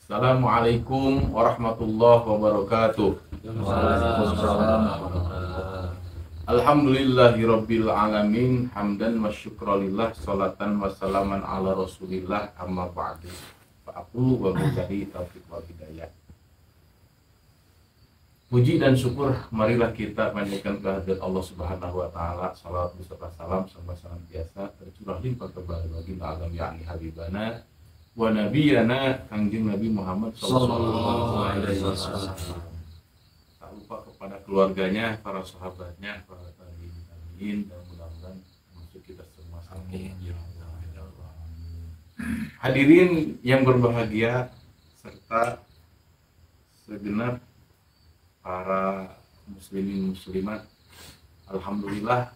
Assalamualaikum warahmatullahi wabarakatuh. Waalaikumsalam. Alhamdulillahirabbil alamin, hamdan wa syukralillah, salatan wa salaman ala Rasulillah, amma ba'du. Fa'aqulu wa billahi taufiq wal hidayah. Puji dan syukur marilah kita panjatkan kehadirat Allah Subhanahu wa taala. Salawat beserta salam senantiasa tercurah limpah kembali bagi alam yakni habibana wa nabiyana Kangjeng Nabi Muhammad sallallahu alaihi wasallam. Tak lupa kepada keluarganya, para sahabatnya, para tabi'in, dan mudah-mudahan masuk kita semua. Amin. Hadirin yang berbahagia serta segenap para muslimin muslimat, alhamdulillah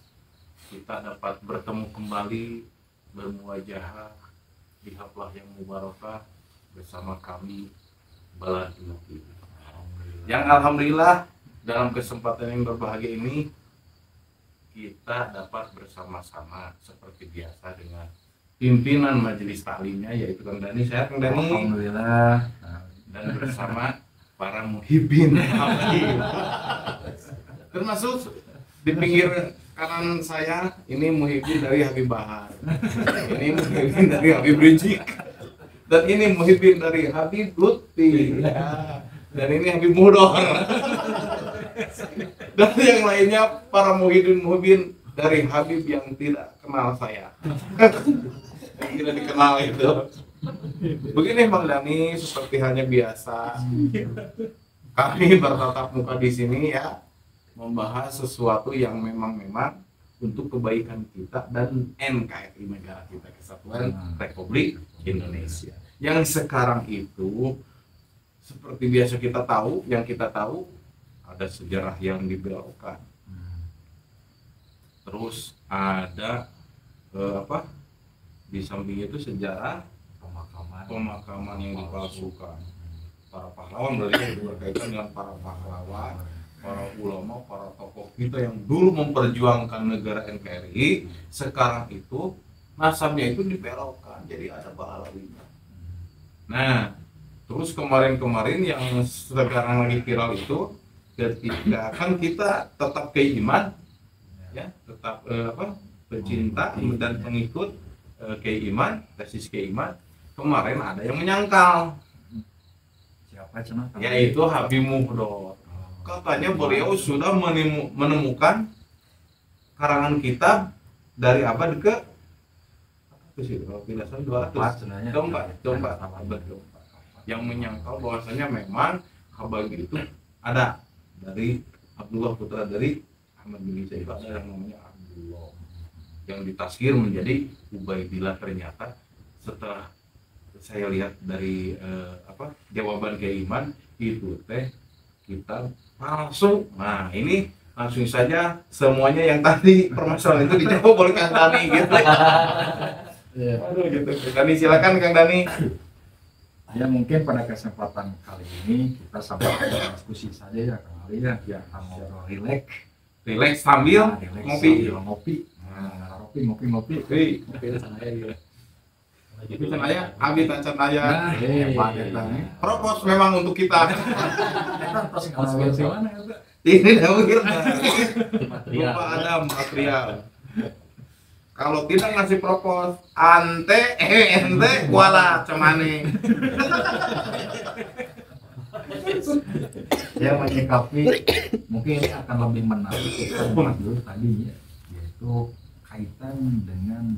kita dapat bertemu kembali, bermuwajahah di haflah yang mubarakah bersama kami Balad TV. Yang alhamdulillah dalam kesempatan yang berbahagia ini kita dapat bersama-sama seperti biasa dengan pimpinan majelis taklimnya, yaitu Kang Dani. Sehat Kang Dani? Alhamdulillah. Dan bersama para muhibin Habib. Termasuk di pinggir kanan saya ini muhibin dari Habib Bahar, ini muhibin dari Habib Rizik, dan ini muhibin dari Habib Lutfi, ya. Dan ini Habib Mudor. Dan yang lainnya para muhibin dari Habib yang tidak kenal saya, yang tidak dikenal itu. Begini Bang Dani, seperti hanya biasa kami bertatap muka di sini ya, membahas sesuatu yang memang untuk kebaikan kita dan NKRI, negara kita, Kesatuan Republik Indonesia. Yang sekarang itu seperti biasa kita tahu, yang kita tahu ada sejarah yang dibelokkan. Terus ada di samping itu sejarah pemakaman yang dipalsukan. Para pahlawan berarti berkaitan dengan para pahlawan, para ulama, para tokoh kita yang dulu memperjuangkan negara NKRI, sekarang itu nasabnya itu dibelokkan, jadi ada pahlawinya. Nah, terus kemarin-kemarin yang sekarang lagi viral itu, ketika kan kita tetap keiman, ya, tetap pecinta dan pengikut keiman, tesis keiman. Kemarin ada yang menyangkal, Siapa cenah? yaitu Habib Mudor. Katanya beliau sudah menemukan karangan kitab dari abad ke kalau tidak salah 200 keempat abad keempat, yang menyangkal bahwasanya memang Habib itu ada dari Abdullah, putra dari Ahmad bin Isa, ada yang namanya Abdullah yang ditaskir menjadi Ubaidillah. Ternyata setelah saya lihat dari jawaban keiman itu kita palsu. Nah, ini langsung saja semuanya yang tadi permasalahan itu dijawab oleh Kang Dani gitu. Aduh gitu. Dani, silakan Kang Dani. Ya, mungkin pada kesempatan kali ini kita sampai diskusi saja ya Kang Ali ya, kita ngobrol Relax sambil ngopi. Ngopi. Itu can aya, abi can aya. Hebat eta. Propos memang untuk kita. Eta tos ngawas di mana eta? Ini mungkin lupa ada material. Kalau tidak ngasih propos, ente kuala cemane. Saya menyikapi mungkin ini akan lebih menarik dulu tadi ya, yaitu kaitan dengan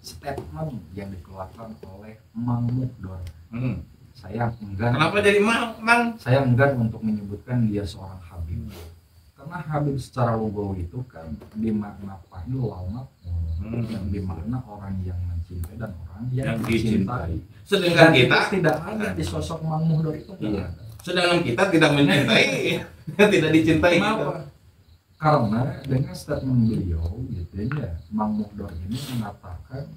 statement yang dikeluarkan oleh Mang Mudor. Saya enggan. Kenapa jadi Mang? Saya enggan untuk menyebutkan dia seorang Habib. Karena Habib secara lugawi itu kan dimakna fa'il lawnat, yang dimakna orang yang mencintai dan orang yang dicintai. Sedangkan kita tidak ada di sosok Mang Mudor itu. Iya. Sedangkan kita tidak mencintai, tidak dicintai. Kenapa? Karena dengan statement beliau gitu ya, Mang Mudor ini mengatakan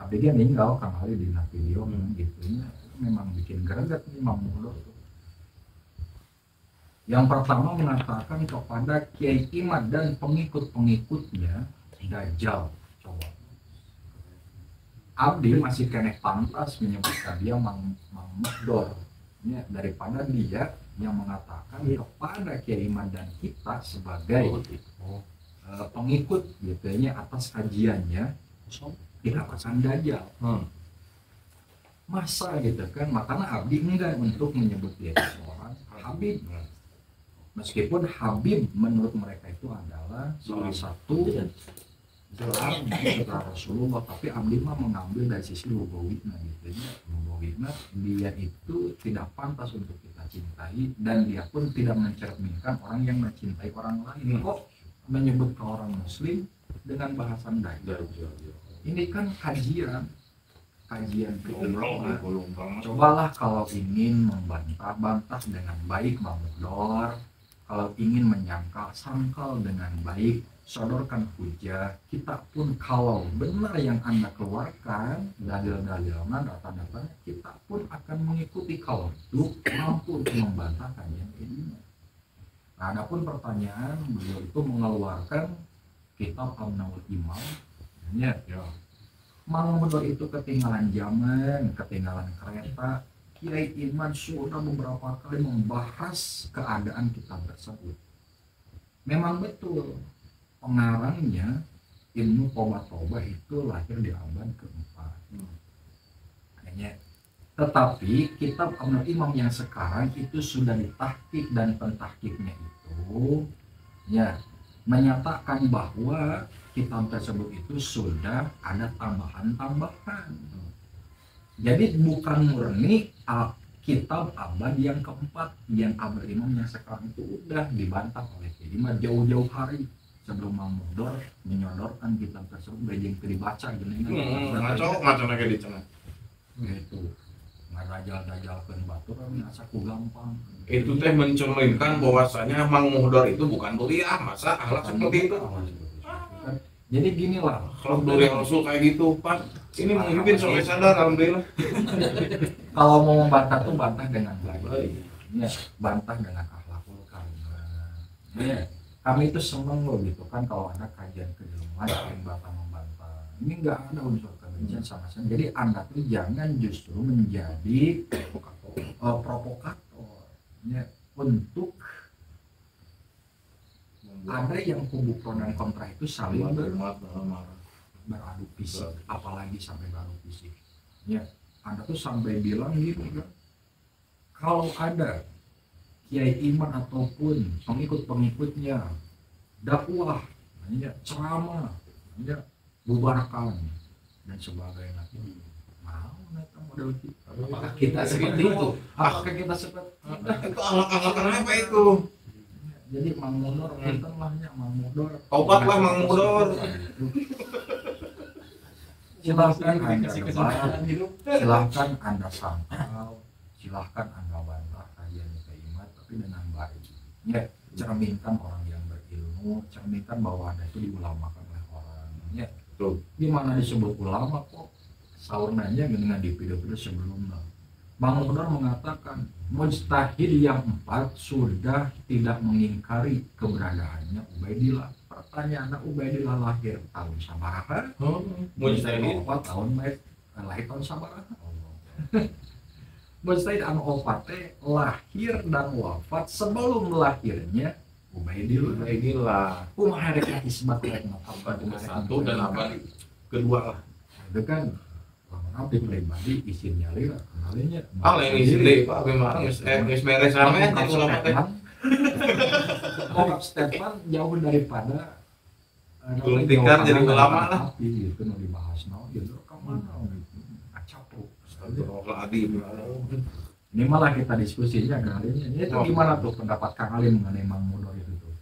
ABG meninggal Kang Ali di video gitu ya, memang bikin greget nih Mang Mudor. Yang pertama mengatakan kepada Kiai Imad dan pengikut-pengikutnya Dajjal cowok. abdi masih kena pantas menyebutkan dia Mang Mudor ya, daripada dia yang mengatakan kepada Kiai Iman dan kita sebagai pengikut gitu ya atas kajiannya tidak akan dajjal. Masa gitu kan, makanya abdi enggak untuk menyebut dia seorang Habib. Meskipun Habib menurut mereka itu adalah salah satu gelar setelah Rasulullah, tapi abdi mah mengambil dari sisi lugawitna gitu ya. Lugawitna dia itu tidak pantas untuk kita cintai dan dia pun tidak mencerminkan orang yang mencintai orang lain. Kok menyebut ke orang muslim dengan bahasan dajjal? Ini kan kajian keilmuan. Cobalah kalau ingin membantah dengan baik Mang Mudor, kalau ingin menyangkal sangkal dengan baik, sodorkan hujah. Kita pun kalau benar yang Anda keluarkan dalil-dalilnya, data-datanya, kita pun akan mengikuti kalau itu mampu untuk membantah kajian ini. Nah, adapun pertanyaan beliau itu mengeluarkan kitab Amnaul Imam, ya. Mang Mudor itu ketinggalan zaman, ketinggalan kereta. Kiai Iman sudah beberapa kali membahas keadaan kitab tersebut. Memang betul pengarangnya ilmu toba itu lahir di abad keempat. Tetapi kitab Amnaul Imam yang sekarang itu sudah ditahqiq dan pentahqiqnya itu ya menyatakan bahwa kitab tersebut itu sudah ada tambahan-tambahan. Jadi bukan murni kitab abad yang keempat, yang Amnaul Imam yang sekarang itu udah dibantah oleh Kiai Iman jauh-jauh hari sebelum Mang Mudor menyodorkan kitab tersebut bejeng dibaca gini ngaco lagi di sana gitu. Ngajal-ngajalkeun baturan asa ku gampang. Itu teh mencerminkan bahwasanya Mang Mudor itu bukan kuliah, masa akhlak seperti itu. Jadi gini lah, Kalau dari Rasul kayak gitu, Pak, ini mungkin sampai sadar, alhamdulillah. kalau mau membantah tuh bantah dengan baik, ya, bantah dengan akhlakul karimah. Ya, kami itu seneng loh gitu kan kalau ada kajian keilmuan yang bakal membantah. Ini nggak ada unsur kebencian sama sekali. Jadi Anda tuh jangan justru menjadi provokator, ya, untuk ada yang kubu pro dan kontra itu saling beradu fisik, apalagi sampai beradu fisik. Ya, Anda tuh sampai bilang gitu kan, kalau ada Kiai Iman ataupun pengikut-pengikutnya dakwah, ya, ceramah, ya, bubarkan dan sebagainya. Mau neta model kita? Apakah kita seperti itu? Apakah kita seperti itu akhlak-akhlakan apa itu? Jadi Mang Mudor lahnya Mang Mudor. Tobatlah Mang Mudor. Silahkan Anda debat, silahkan Anda sangkal, silahkan Anda bantah kajian Kiai Iman, tapi dengan baik. Ya, cerminkan orang yang berilmu, cerminkan bahwa Anda itu diulamakan oleh orang. Ya, betul. Gimana disebut ulama kok? Saurnanya dengan di video-video sebelumnya. Mang Mudor mengatakan mujtahid yang 4 sudah tidak mengingkari keberadaannya Ubaidillah. Pertanyaannya, Ubaidillah lahir tahun sabaraha? Mujtahid 4 tahun lahir tahun sabaraha? Mujtahid anu 4 lahir dan wafat sebelum lahirnya Ubaidillah. Kumaha rek isbat rek abad ke-1 dan abad kedua lah. Itu kan abdi pribadi isin nyali lah kenalnya lain isi deh Pak memang geus beres rame teh ulama teh. Bokap Stefan jauh daripada belum tikar jadi ulama lah gitu nu dibahas naon gitu kemana gitu acapro astagfirullahaladzim. Ini malah kita diskusinya kalinya itu gimana tuh pendapat Kang Alim mengenai Mang Mudor itu tuh?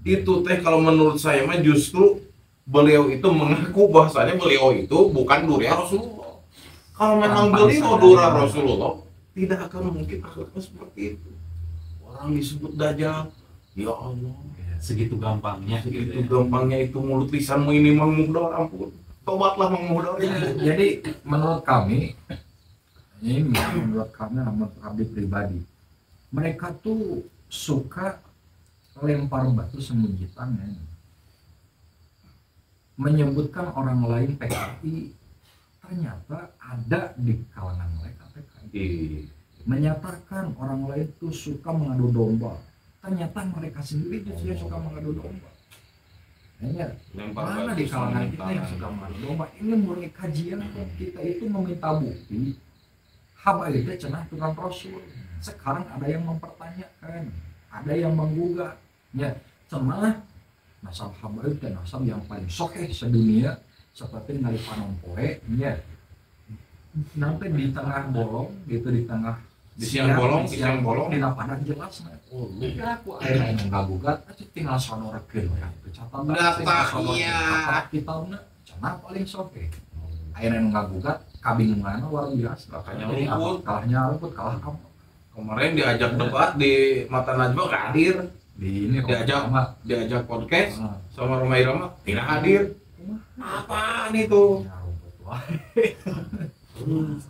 Itu teh kalau menurut saya mah justru beliau itu mengaku bahwasanya beliau itu bukan duri Rasulullah. Kalau memang beliau dura Rasulullah, tidak akan mungkin akhlaknya seperti itu. Orang disebut dajjal, ya Allah, segitu gampangnya. Segitu gampangnya itu mulut lisanmu ini Mang Mudor, ampun. Tobatlah Mang Mudor. Jadi menurut kami, ini menurut kami menurut abdi pribadi, mereka tuh suka lempar batu sembunyi tangan, menyebutkan orang lain PKI ternyata ada di kalangan mereka menyatakan orang lain tuh suka mengadu domba, ternyata mereka sendiri justru yang suka mengadu domba. Hanya mana di kalangan kita yang suka mengadu domba? Ini murni kajian kita itu meminta bukti haba itu cenah tukang rasul. Sekarang ada yang mempertanyakan, ada yang menggugat, ya cenah nasab haba itu nasab yang paling sokeh sedunia seperti ngali panompoe, ya nanti di tengah bolong gitu, di tengah di siang bolong di lapangan jelas nah. Ya aku air yang ngagugat itu tinggal sonorekeun ya catatan data iya kita cenah paling sokeh air yang ngagugat kabingungan luar biasa kalahnya rumput kalah kamu kemarin diajak debat di Mata Najwa gak hadir di ini diajak podcast sama Romai Rama tidak hadir apaan itu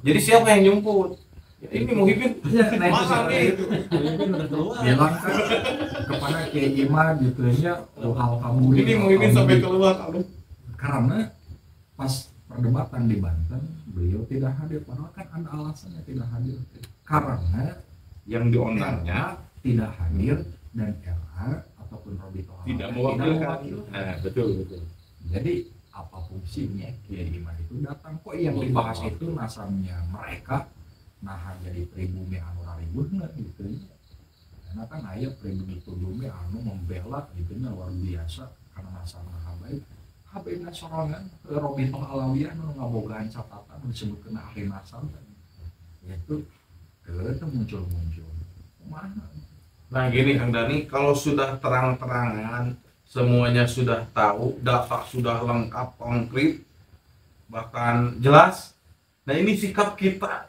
jadi siapa yang jemput ya, ini Muhyiddin masa nih itu bilang kan kepada Kiai Imam gitu ya hal kamu ini Muhyiddin sampai keluar karena pas perdebatan di Banten beliau tidak hadir padahal kan ada alasannya tidak hadir karena yang diundangnya tidak hadir dan LA ataupun Robi Toha tidak mewakilkan betul jadi apa fungsinya Kiai Imam itu datang kok yang dibahas itu nasabnya mereka nah jadi pribumi anu raribuhna gitu ya karena kan aya pribumi anu membela gitu nya luar biasa karena nasabna habaib sorangan Robi Toha Alawiyah anu ngabogaan catatan disebutkeun ahli nasab yaitu itu muncul mana. Nah gini Kang Dani, kalau sudah terang-terangan semuanya sudah tahu, data sudah lengkap, konkret, bahkan jelas. Nah ini sikap kita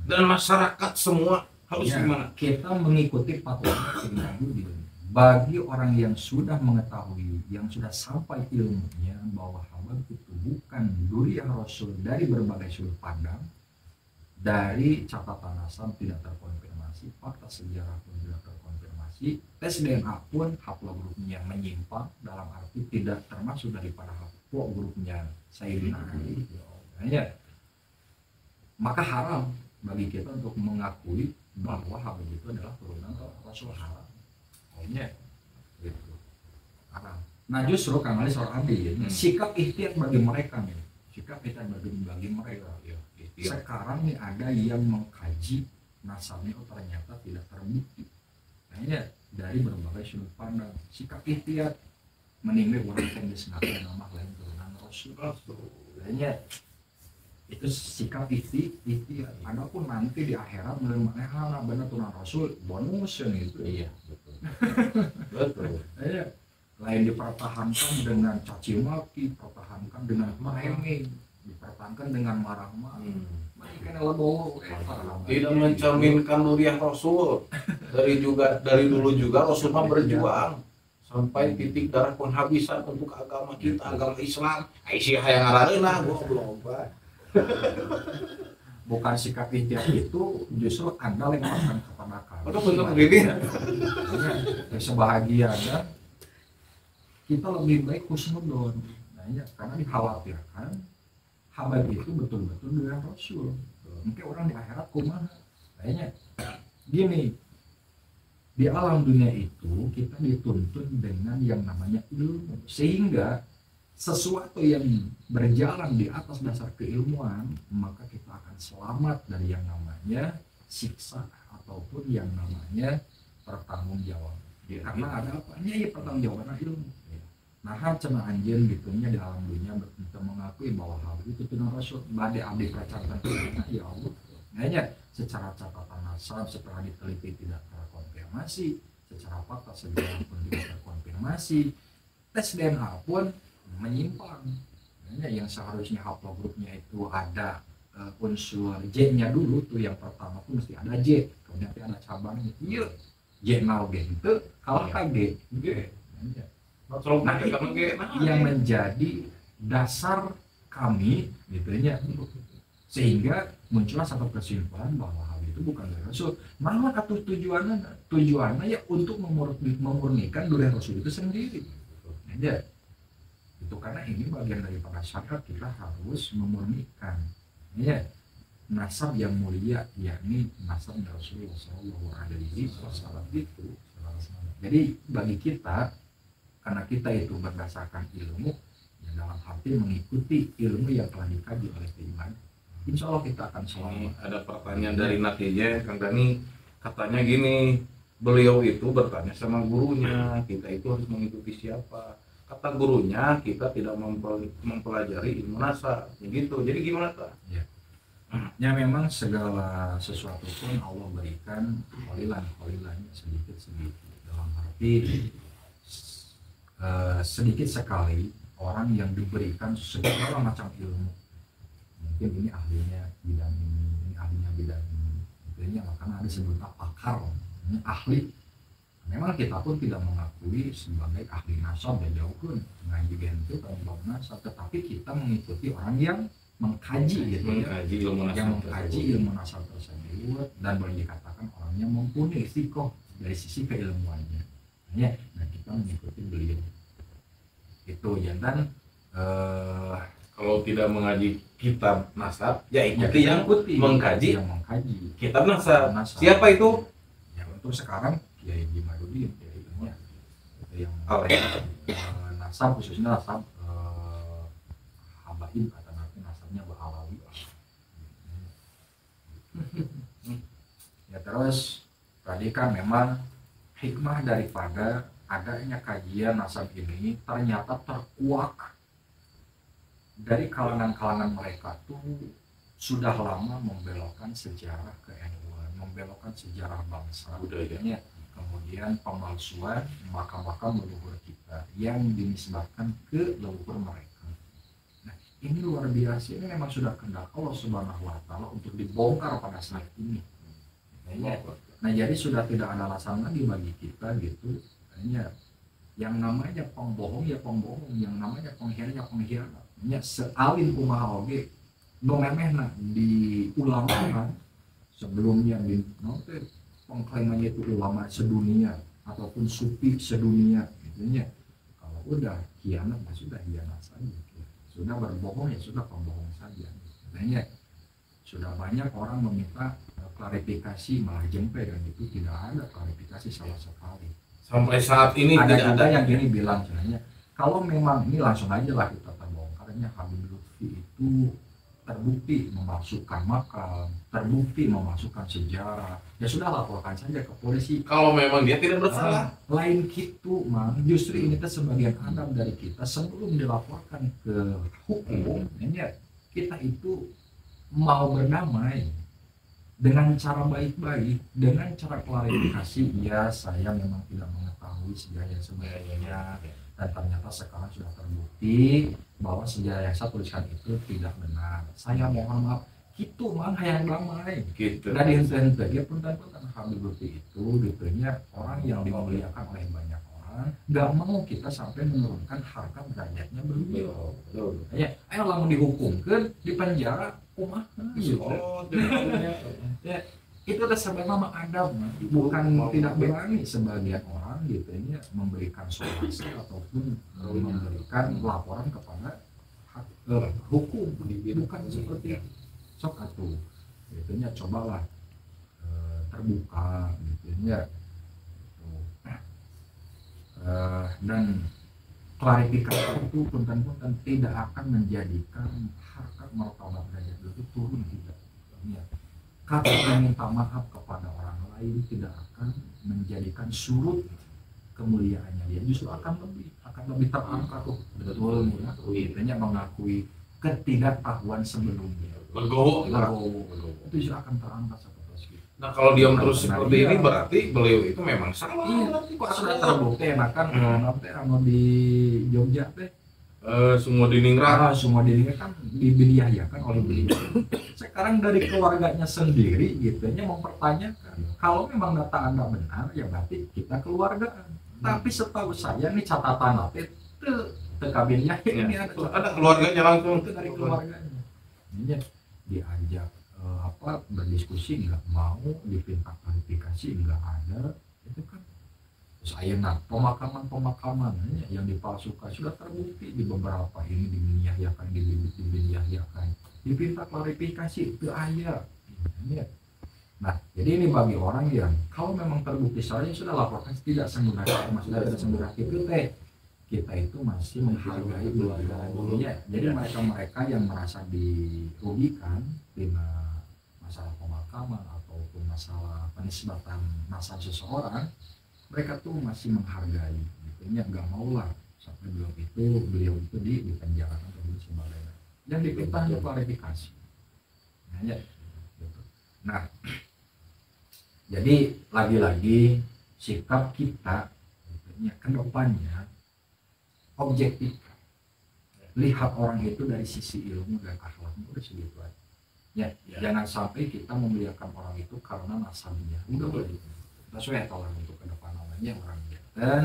dan masyarakat semua harus ya, gimana? Kita mengikuti patokan bagi orang yang sudah mengetahui, yang sudah sampai ilmunya bahwa haba itu bukan duri Rasul dari berbagai sudut pandang, dari catatan nasab tidak terkonfirmasi, fakta sejarah pun tidak terkonfirmasi, tes DNA pun haplogrupnya menyimpang dalam arti tidak termasuk daripada haplogrupnya Sayyidina Ali. Ya, maka haram bagi kita untuk mengakui bahwa haba itu adalah turunan Rasul haram. Pokoknya gitu. Haram. Nah justru Kang Ali soal Adi sikap ikhtiar bagi mereka nih, sikap ikhtiar bagi mereka ya. Sekarang nih ada yang mengkaji nasabnya ternyata tidak terbukti. Nah ya dari berbagai sudut pandang sikap ikhtiar menilai orang yang disebut nama lain turunan Rasul. Kayaknya itu sikap ikhtiar. Adapun nanti di akhirat menerima benar turunan Rasul bonus yang itu. Iya betul. Betul. Ya, lain dipertahankan dengan caci maki, pertahankan dengan meremeh, dipertahankan dengan marah-marah. Tidak mencerminkan nuriah Rasul. Dari dulu juga Rasulullah berjuang sampai titik darah penghabisan untuk agama kita, agama Islam. Aisyah yang ngarareuna goblok. Bukan sikap ikhtiar itu justru Anda lemparkan kepada kami. Betul begini. Sebahagiannya kita lebih baik husnudon. Nah, ya, karena dikhawatirkan haba itu betul-betul dengan Rasul. Mungkin orang di akhirat kumaha. Kayaknya gini, di alam dunia itu kita dituntun dengan yang namanya ilmu, sehingga sesuatu yang berjalan di atas dasar keilmuan maka kita akan selamat dari yang namanya siksa ataupun yang namanya pertanggungjawaban. Karena ada apa? Ya pertanggungjawaban ilmu. Nah, cenah anjeun gitunya di alam dunia kita mengakui bahwa hal itu tuh Rasul bade abdi percaya ya Allah. Kayaknya secara catatan nasab setelah diteliti tidak terkonfirmasi, secara fakta sejarah pun tidak terkonfirmasi, tes DNA pun menyimpang. Kayaknya yang seharusnya haplogrupnya itu ada unsur J-nya dulu tuh yang pertama tuh mesti ada J, kemudian ada cabangnya. Iya, J0 gitu, kalau KG. Nah, yang menjadi dasar kami gitu ya, sehingga muncullah satu kesimpulan bahwa hal itu bukan dari Rasul. Malah atau tujuannya ya untuk memurnikan duri Rasul itu sendiri. Ya, itu karena ini bagian daripada syarat kita harus memurnikan Ya, nasab yang mulia yakni nasab Rasulullah Shallallahu Alaihi Wasallam itu. Jadi bagi kita, karena kita itu berdasarkan ilmu, ya dalam arti mengikuti ilmu yang telah dikaji oleh keiman, insya Allah kita akan Ini selamat. ada pertanyaan dari netizen, Kang Dani katanya gini, beliau itu bertanya sama gurunya, kita itu harus mengikuti siapa? Kata gurunya kita tidak mempelajari ilmu nasab, begitu. Jadi gimana Pak? Ya memang segala sesuatu pun Allah berikan kolilan sedikit dalam arti sedikit sekali orang yang diberikan segala macam ilmu. Mungkin ini ahlinya bidang ini ahlinya bidang ini. Intinya makanya ada sebutan pakar, ini ahli. Memang kita pun tidak mengakui sebagai ahli nasab ya jauh pun ngaji itu kalau nasab, tetapi kita mengikuti orang yang mengkaji gitu ya, yang mengkaji ilmu nasab tersebut dan boleh dikatakan orangnya mumpuni istiqomah dari sisi keilmuannya. Ya, nah kita mengikuti beliau itu ya. Dan kalau tidak mengaji kitab nasab ya ya ikuti yang mengkaji kitab nasab. Siapa itu? Ya untuk sekarang Kiai Jimadudin ya, itu yang nasab khususnya nasab habaib atau nasabnya Ba'alawi. Ya terus tadi kan memang hikmah daripada adanya kajian nasab ini ternyata terkuak dari kalangan-kalangan mereka tuh sudah lama membelokkan sejarah ke-NU, membelokkan sejarah bangsa budayanya, kemudian pemalsuan makam-makam leluhur kita yang dinisbatkan ke leluhur mereka. Nah ini luar biasa, ini memang sudah kehendak Allah Subhanahu Wa Taala untuk dibongkar pada saat ini. Nah jadi sudah tidak ada alasan lagi bagi kita gitu. Yang namanya pembohong ya pembohong, yang namanya pengkhianat ya pengkhianat. Ya sealin kumaha oge no memehna di ulama kan sebelumnya di pengklaimannya itu ulama sedunia ataupun sufi sedunia gitu ya. Kalau udah khianat ya sudah khianat saja gitu. Sudah berbohong ya sudah pembohong saja gitu. Ya, sudah banyak orang meminta klarifikasi malah jempe dan itu tidak ada klarifikasi sama sekali. Sampai saat ini ada tidak juga ada yang gini bilang sebenarnya kalau memang ini langsung aja lah kita terbongkarnya Habib Lutfi itu terbukti memasukkan makam, terbukti memasukkan sejarah, ya sudah laporkan saja ke polisi kalau memang dia tidak bersalah. Lain gitu mang, justru ini tuh sebagian adab dari kita sebelum dilaporkan ke hukum ya kita itu mau berdamai dengan cara baik-baik, dengan cara klarifikasi. Ya saya memang tidak mengetahui sejarah yang sebenarnya dan ternyata sekarang sudah terbukti bahwa sejarah yang saya tuliskan itu tidak benar. Saya mohon maaf. Gitu mang hayang damai. Gitu. Nah dihentikan dia punten-punten Habib Lutfi itu gitunya orang yang dimuliakan oleh banyak orang. Nggak mau kita sampai menurunkan harga derajatnya beliau. Ya, ayo lamun dihukumkan di penjara kumaha gitu. Ya, itu adalah sebenarnya adab, bukan tidak berani sebagian orang gitu ini memberikan solusi ataupun memberikan laporan kepada hukum, bukan seperti sok atuh gitunya cobalah terbuka gitunya dan klarifikasi itu punten-punten tidak akan menjadikan harkat martabat derajat itu turun, tidak ya. Kata minta maaf kepada orang lain tidak akan menjadikan surut kemuliaannya dia, justru akan lebih terangkat betul ya. Intinya mengakui ketidaktahuan sebelumnya. Legowo. Itu justru akan terangkat seperti itu. Nah kalau diam terus seperti ini berarti beliau itu memang salah. Iya, kok sudah terbukti enakan nanti di Jogja teh. Semua diningrat. Semua diningrat kan dibiayakan oleh beliau. Sekarang dari keluarganya sendiri gitunya mempertanyakan kalau memang data Anda benar ya berarti kita keluargaan. Tapi setahu saya nih catatan itu kabinnya ini ada keluarganya langsung itu dari keluarganya. Ini diajak berdiskusi nggak mau, dipinta klarifikasi nggak ada, itu kan. Terus ayeuna pemakaman yang dipalsukan sudah terbukti di beberapa ini dibiniahyakan dipinta klarifikasi itu aya. Nah, jadi ini bagi orang yang kalau memang terbukti salahnya sudah laporkan, tidak sengguh hati, maksudnya tidak sengguh hati itu teh kita itu masih menghargai dulunya. Jadi mereka yang merasa dirugikan dengan masalah pemakaman ataupun masalah penisbatan nasab seseorang, mereka tuh masih menghargai, gitu nya, nggak mau lah sampai beliau itu di penjara atau di sebagainya. Yang dipinta hanya klarifikasi. Nah, jadi lagi-lagi sikap kita ke depannya objektif, lihat orang itu dari sisi ilmu dan akhlaknya, udah segitu aja. Jangan sampai kita memuliakan orang itu karena nasabnya, udah begitu. Sesuai tolong untuk ke depan namanya orang dan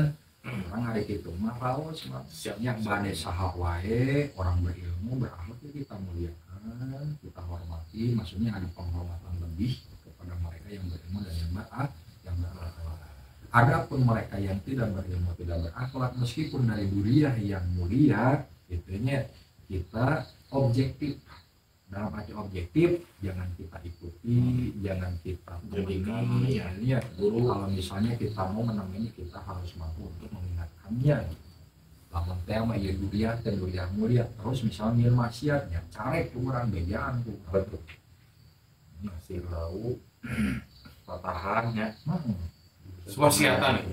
orang hari itu mah raos siapnya badai saha wae, orang berilmu berakhlak kita muliakan, kita hormati, maksudnya ada penghormatan lebih kepada mereka yang berilmu dan yang berakhlak. Adapun mereka yang tidak berilmu, tidak berakhlak, meskipun dari duniah yang mulia, itunya kita objektif. Dalam arti objektif, jangan kita ikuti, jangan kita tandingi. Ya, guru kalau misalnya kita mau menemani, kita harus mampu untuk mengingatkannya. Lamun tema ya duniah dan duniah mulia, terus misalnya maksiatnya, carek kurang bejaan tuh. Betul. Masih tahu patahannya. Swasiatan.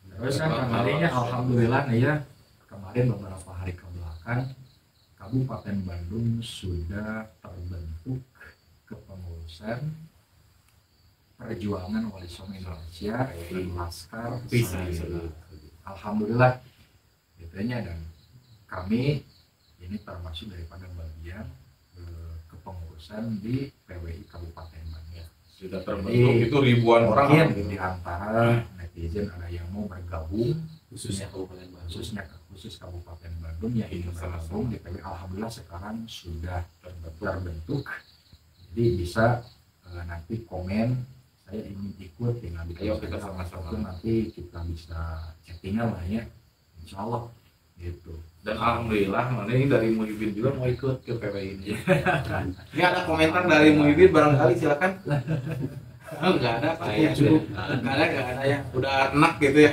Terus kan kemarinnya alhamdulillah nih ya, kemarin beberapa hari ke belakang Kabupaten Bandung sudah terbentuk kepengurusan perjuangan Wali Songo Indonesia dan Laskar Pisang. Alhamdulillah itunya, dan kami ini termasuk daripada bagian kepengurusan di PWI Kabupaten Bandung. Sudah terbentuk itu ribuan orang di antara netizen ada yang mau bergabung Khususnya Kabupaten Bandung. khusus Kabupaten Bandung yang ingin bergabung di PWI. Alhamdulillah sekarang sudah terbentuk. Jadi bisa nanti komen saya ingin ikut dengan ayo kita sama-sama, nanti kita bisa chattingan lah ya, insya Allah gitu. Dan alhamdulillah mana ini dari Muhyiddin juga mau ikut ke PWI ini. Ini ada komentar dari Muhyiddin barangkali, silakan. Enggak ada Pak ya. Enggak ada ya. Udah enak gitu ya.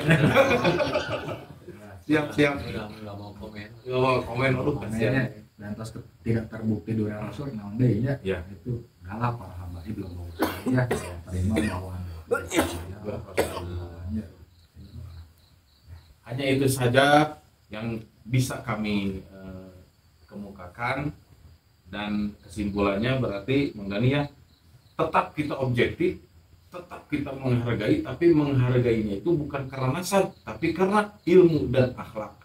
Siap. Enggak mau komen. Yo komen dulu kasihan. Dan terus tidak terbukti dua rasul naon deui nya. Ya. Itu galak para hamba belum mau ya terima bawaan. Hanya itu saja yang bisa kami kemukakan, dan kesimpulannya berarti Menggani ya, tetap kita objektif, tetap kita menghargai, tapi menghargainya itu bukan karena nasab, tapi karena ilmu dan akhlak.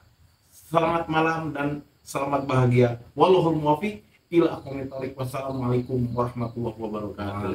Selamat malam dan selamat bahagia. Wallahul muwaffiq ila aqwamit thoriq. Wassalamualaikum warahmatullahi wabarakatuh.